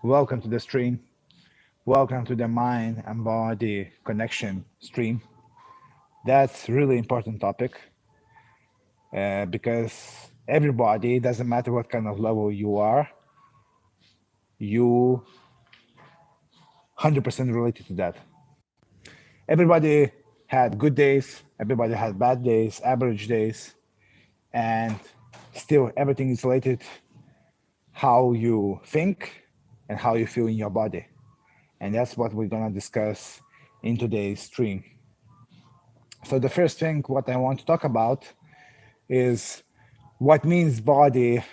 Welcome to the stream. Welcome to the mind and body connection stream. That's really important topic because everybody, doesn't matter what kind of level you are, you 100% related to that. Everybody had good days, everybody had bad days, average days, and still everything is related how you think and how you feel in your body. And that's what we're gonna discuss in today's stream. So the first thing what I want to talk about is what means body,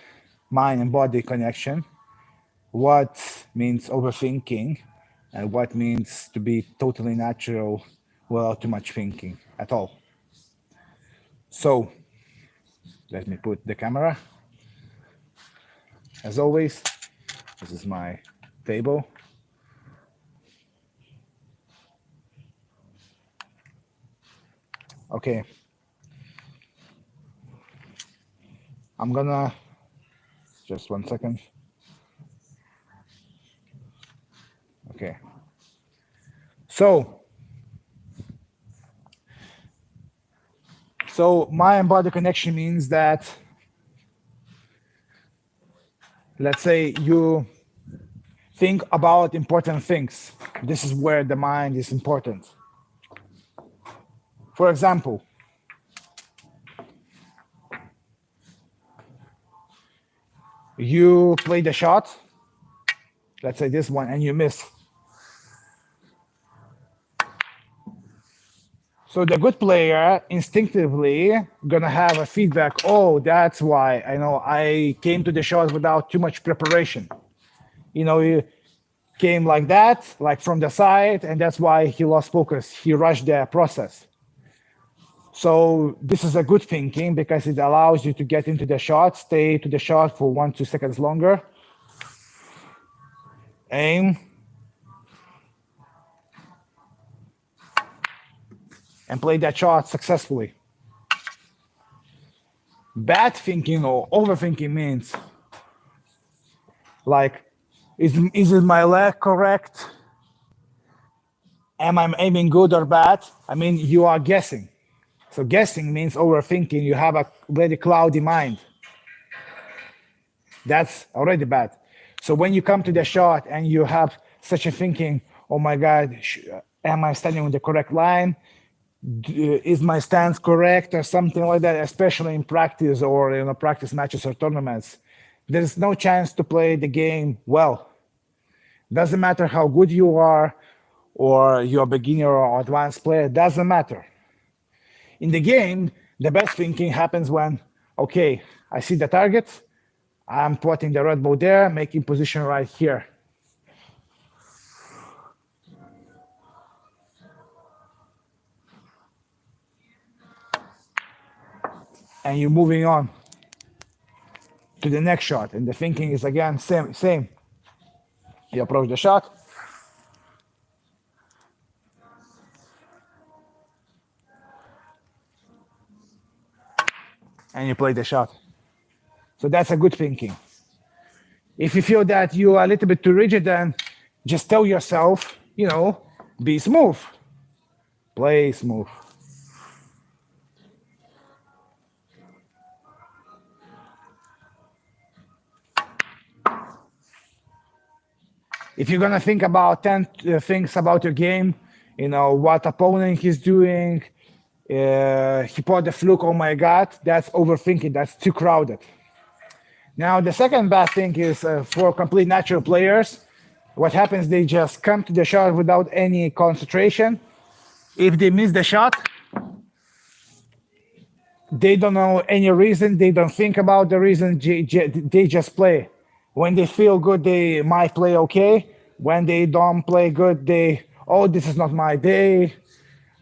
mind and body connection, what means overthinking, and what means to be totally natural without too much thinking at all. So let me put the camera. As always, this is my table. Okay. I'm gonna, just 1 second. Okay. So mind and body connection means that, let's say you think about important things. This is where the mind is important. For example, you play the shot, let's say this one, and you miss. So the good player instinctively gonna have a feedback. Oh, that's why I came to the shot without too much preparation. He came like that, like from the side, and that's why he lost focus. He rushed the process. So this is a good thinking because it allows you to get into the shot, stay to the shot for 1-2 seconds longer. Aim. And play that shot successfully. Bad thinking or overthinking means like, is it my leg correct? Am I aiming good or bad? I mean, you are guessing. So guessing means overthinking. You have a very cloudy mind. That's already bad. So when you come to the shot and you have such a thinking, oh my God, am I standing on the correct line? Is my stance correct or something like that, especially in practice or practice matches or tournaments, there's no chance to play the game well. Doesn't matter how good you are or you're a beginner or advanced player, doesn't matter. In the game, the best thinking happens when, okay, I see the target, I'm putting the red ball there, making position right here. And you're moving on to the next shot. And the thinking is again, same. You approach the shot. And you play the shot. So that's a good thinking. If you feel that you are a little bit too rigid, then just tell yourself, be smooth. Play smooth. If you're gonna think about 10 things about your game, what opponent is doing, he put the fluke, oh my God, that's overthinking, that's too crowded. Now, the second bad thing is for complete natural players, what happens, they just come to the shot without any concentration. If they miss the shot, they don't know any reason, they don't think about the reason, they just play. When they feel good, they might play okay. When they don't play good, this is not my day.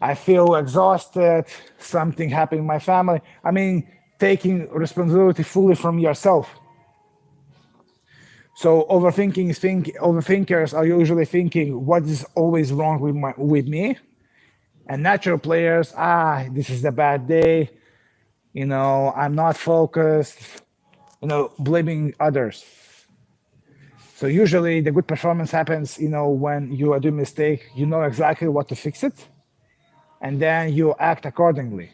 I feel exhausted. Something happened in my family. I mean, taking responsibility fully from yourself. So overthinkers are usually thinking, what is always wrong with me? And natural players, this is a bad day. I'm not focused. Blaming others. So usually the good performance happens, when you are doing mistake, you know exactly what to fix it, and then you act accordingly.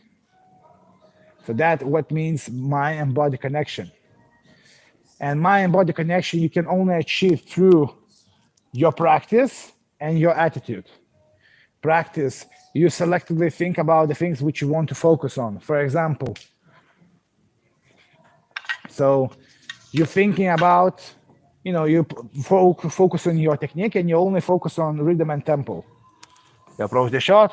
So that what means mind and body connection. And mind and body connection you can only achieve through your practice and your attitude. Practice, you selectively think about the things which you want to focus on. For example, so you're thinking about, you focus on your technique and you only focus on rhythm and tempo. You approach the shot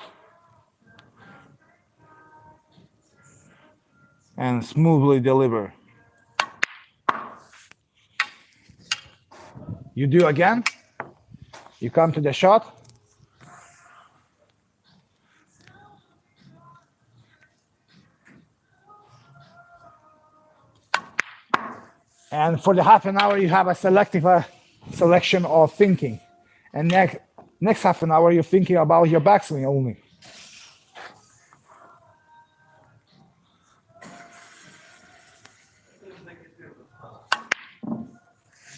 and smoothly deliver. You do again, you come to the shot, and for the half an hour you have a selective selection of thinking, and next half an hour you're thinking about your backswing only.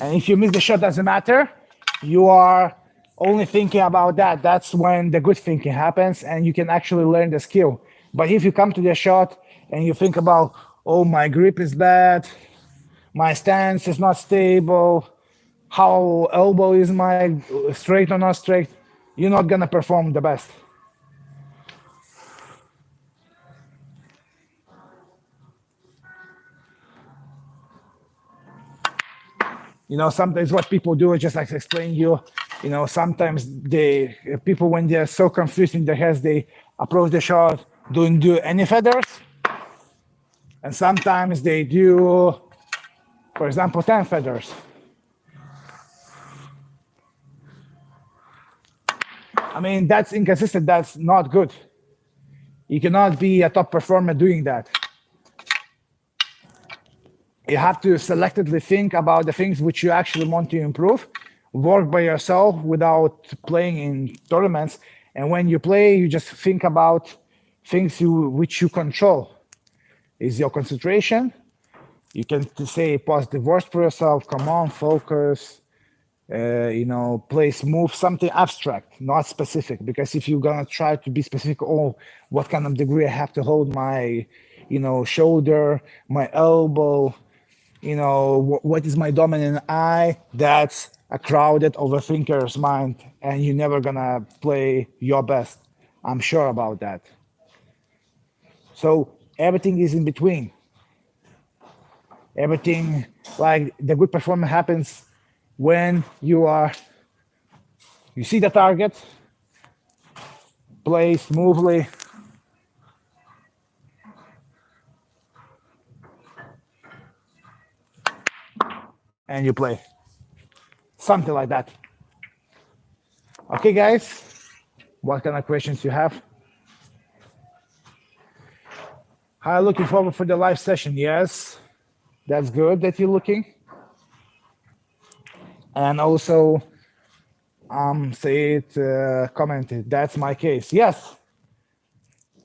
And if you miss the shot, doesn't matter, you are only thinking about that. That's when the good thinking happens and you can actually learn the skill. But if you come to the shot and you think about, oh, my grip is bad, my stance is not stable, how elbow is my straight or not straight, you're not gonna perform the best. Sometimes what people do is just like explain you, sometimes people, when they're so confused in their heads, they approach the shot, don't do any feathers. And sometimes they do, for example, 10 feathers. I mean, that's inconsistent, that's not good. You cannot be a top performer doing that. You have to selectively think about the things which you actually want to improve, work by yourself without playing in tournaments. And when you play, you just think about things which you control. Is your concentration. You can say positive words for yourself, come on, focus, play smooth, something abstract, not specific. Because if you're gonna try to be specific, what kind of degree I have to hold my, shoulder, my elbow, what is my dominant eye, that's a crowded overthinker's mind, and you're never gonna play your best. I'm sure about that. So everything is in between. Everything, like the good performance happens when you see the target, play smoothly, and you play. Something like that. Okay, guys, what kind of questions you have? Hi, looking forward for the live session. Yes, that's good that you're looking. And also, commented, that's my case. Yes,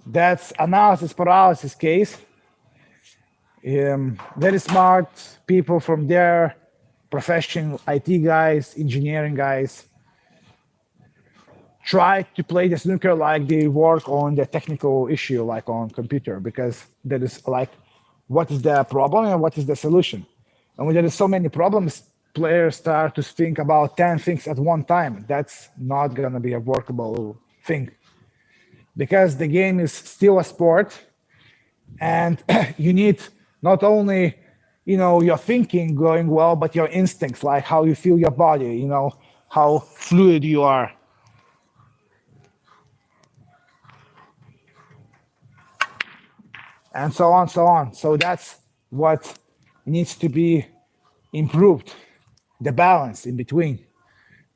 that's analysis paralysis case. Very smart people from their profession, IT guys, engineering guys, try to play the snooker like they work on the technical issue, like on computer, because that is like, what is the problem and what is the solution? And when there is so many problems, players start to think about 10 things at one time. That's not gonna be a workable thing, because the game is still a sport, and you need not only your thinking going well, but your instincts, like how you feel your body, how fluid you are. And so on, so on. So that's what needs to be improved, the balance in between.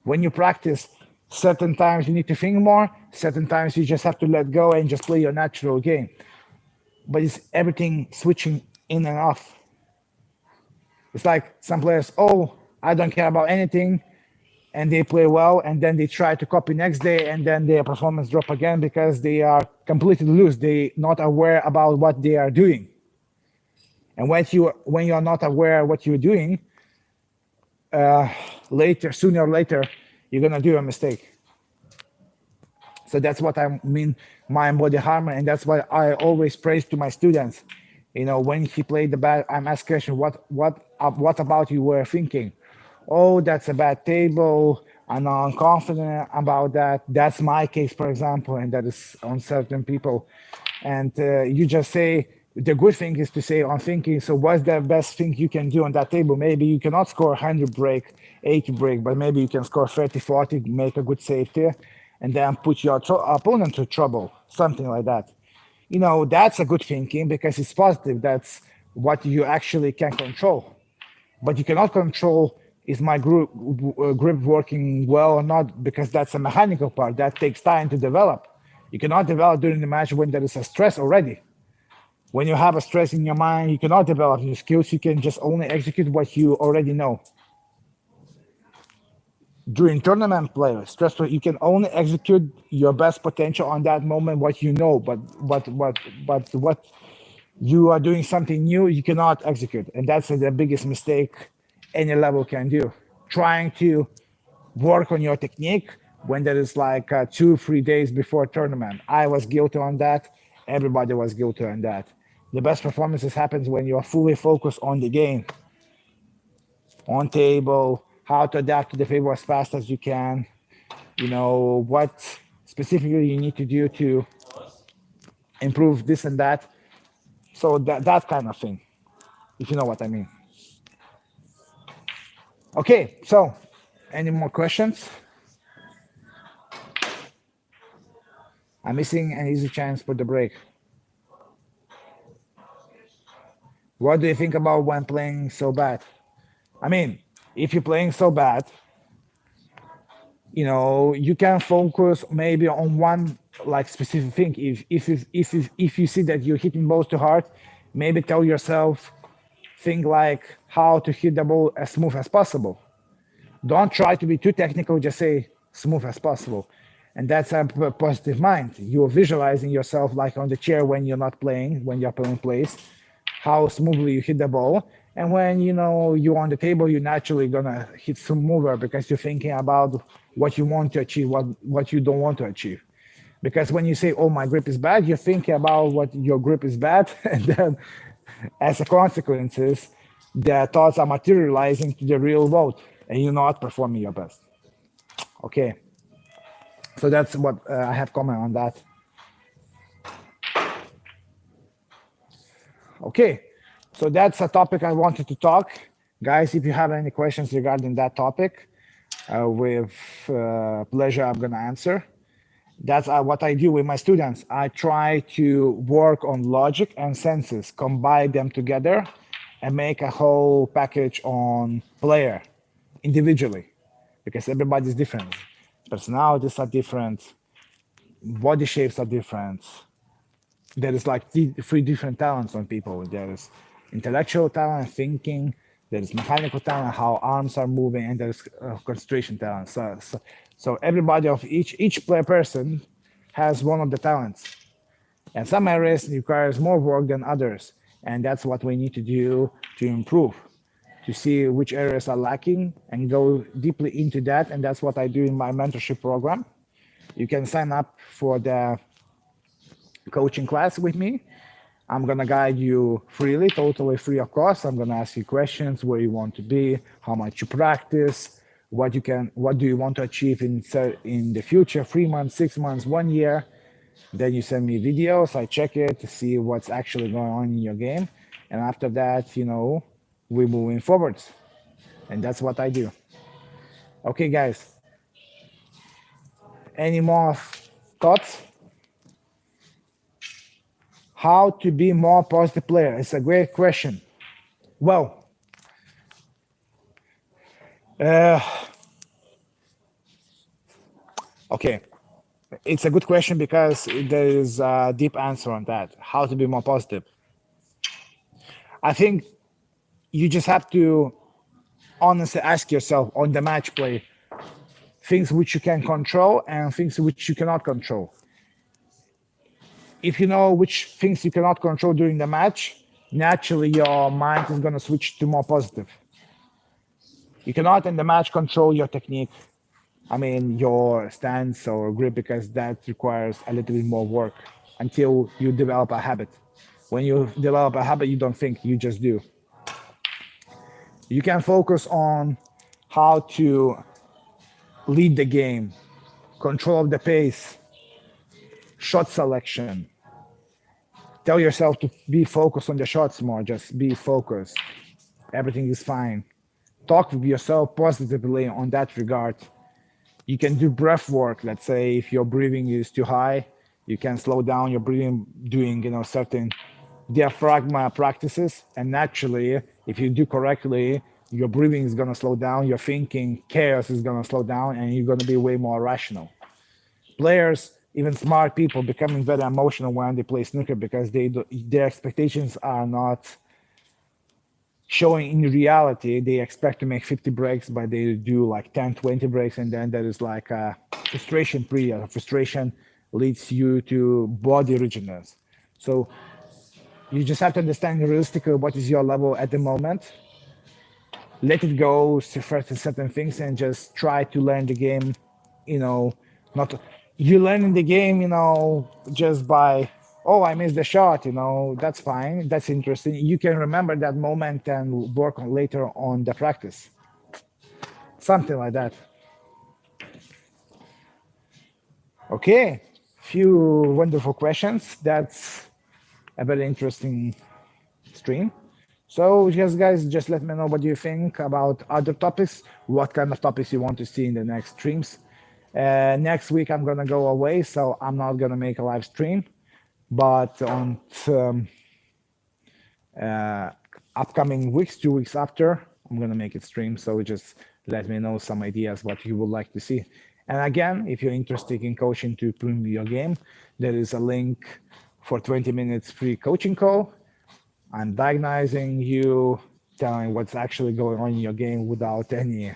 When you practice, certain times you need to think more, certain times you just have to let go and just play your natural game. But it's everything switching in and off. It's like some players, I don't care about anything, and they play well, and then they try to copy next day, and then their performance drop again because they are completely loose. They not aware about what they are doing. And when you are not aware what you're doing, sooner or later, you're gonna do a mistake. So that's what I mean, mind body harmony, and that's why I always praise to my students. When he played the bad, I'm asked question, what about you were thinking? Oh, that's a bad table. I'm not confident about that. That's my case, for example, and that is on certain people. And you just say the good thing is to say I'm thinking. So what's the best thing you can do on that table? Maybe you cannot score 100 break, 80 break, but maybe you can score 30, 40, make a good safety, and then put your opponent to trouble, something like that. That's a good thinking because it's positive. That's what you actually can control. But you cannot control is my grip working well or not, because that's a mechanical part that takes time to develop. You cannot develop during the match when there is a stress already. When you have a stress in your mind, you cannot develop new skills. You can just only execute what you already know. During tournament play, stressful, you can only execute your best potential on that moment, what you know, but what you are doing something new, you cannot execute. And that's the biggest mistake any level can do. Trying to work on your technique when there is like 2-3 days before tournament. I was guilty on that. Everybody was guilty on that. The best performances happens when you are fully focused on the game, on table, how to adapt to the favor as fast as you can, what specifically you need to do to improve this and that. So that kind of thing, if you know what I mean. Okay, so any more questions? I'm missing an easy chance for the break. What do you think about when playing so bad? I mean, if you're playing so bad, you can focus maybe on one like specific thing. If you see that you're hitting balls too hard, maybe tell yourself, think like how to hit the ball as smooth as possible. Don't try to be too technical, just say smooth as possible. And that's a positive mind. You're visualizing yourself like on the chair when you're not playing, when your opponent plays, how smoothly you hit the ball. And when you're on the table, you're naturally gonna hit smoother because you're thinking about what you want to achieve, what you don't want to achieve. Because when you say, oh, my grip is bad, you're thinking about what your grip is bad, and then as a consequences, the thoughts are materializing to the real world, and you're not performing your best. Okay, so that's what I have comment on that. Okay, so that's a topic I wanted to talk. Guys, if you have any questions regarding that topic, with pleasure, I'm gonna answer. That's what I do with my students. I try to work on logic and senses, combine them together, and make a whole package on player individually, because everybody's different. Personalities are different, body shapes are different. There is like three different talents on people. There is intellectual talent, thinking. There is mechanical talent, how arms are moving, and there is concentration talent. So everybody of each player person has one of the talents, and some areas requires more work than others, and that's what we need to do to improve, to see which areas are lacking and go deeply into that. And that's what I do in my mentorship program. You can sign up for the coaching class with me. I'm gonna guide you freely, totally free of cost. I'm gonna ask you questions, where you want to be, how much you practice, what do you want to achieve in the future, 3 months, 6 months, 1 year. Then you send me videos, I check it to see what's actually going on in your game. And after that, we're moving forwards. And that's what I do. Okay, guys. Any more thoughts? How to be more positive player? It's a great question. Well, okay. It's a good question because there is a deep answer on that. How to be more positive. I think you just have to honestly ask yourself on the match play, things which you can control and things which you cannot control. If you know which things you cannot control during the match, naturally your mind is going to switch to more positive. You cannot in the match control your technique. I mean, your stance or grip, because that requires a little bit more work until you develop a habit. When you develop a habit, you don't think, you just do. You can focus on how to lead the game, control of the pace, shot selection. Tell yourself to be focused on the shots more, just be focused. Everything is fine. Talk with yourself positively on that regard. You can do breath work. Let's say if your breathing is too high, you can slow down your breathing doing certain diaphragma practices. And naturally, if you do correctly, your breathing is gonna slow down, your thinking chaos is gonna slow down, and you're gonna be way more rational. Players, even smart people, becoming very emotional when they play snooker because their expectations are not showing in reality. They expect to make 50 breaks, but they do like 10, 20 breaks, and then there is like a frustration period. Frustration leads you to body rigidness. So you just have to understand realistically what is your level at the moment. Let it go for certain things and just try to learn the game. You know, not you learning the game. Just by, oh, I missed the shot. That's fine. That's interesting. You can remember that moment and work on later on the practice. Something like that. Okay, few wonderful questions. That's a very interesting stream. So yes, guys, just let me know what you think about other topics, what kind of topics you want to see in the next streams. Next week I'm gonna go away, so I'm not gonna make a live stream, but on upcoming weeks, 2 weeks after, I'm gonna make it stream. So just let me know some ideas what you would like to see. And again, if you're interested in coaching to improve your game, there is a link for 20 minutes free coaching call. I'm diagnosing you, telling what's actually going on in your game without any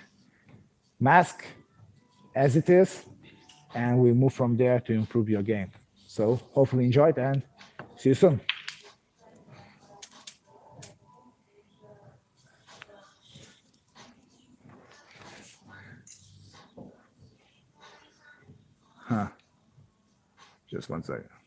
mask, as it is, and we move from there to improve your game. So hopefully enjoy it and see you soon. Just one second.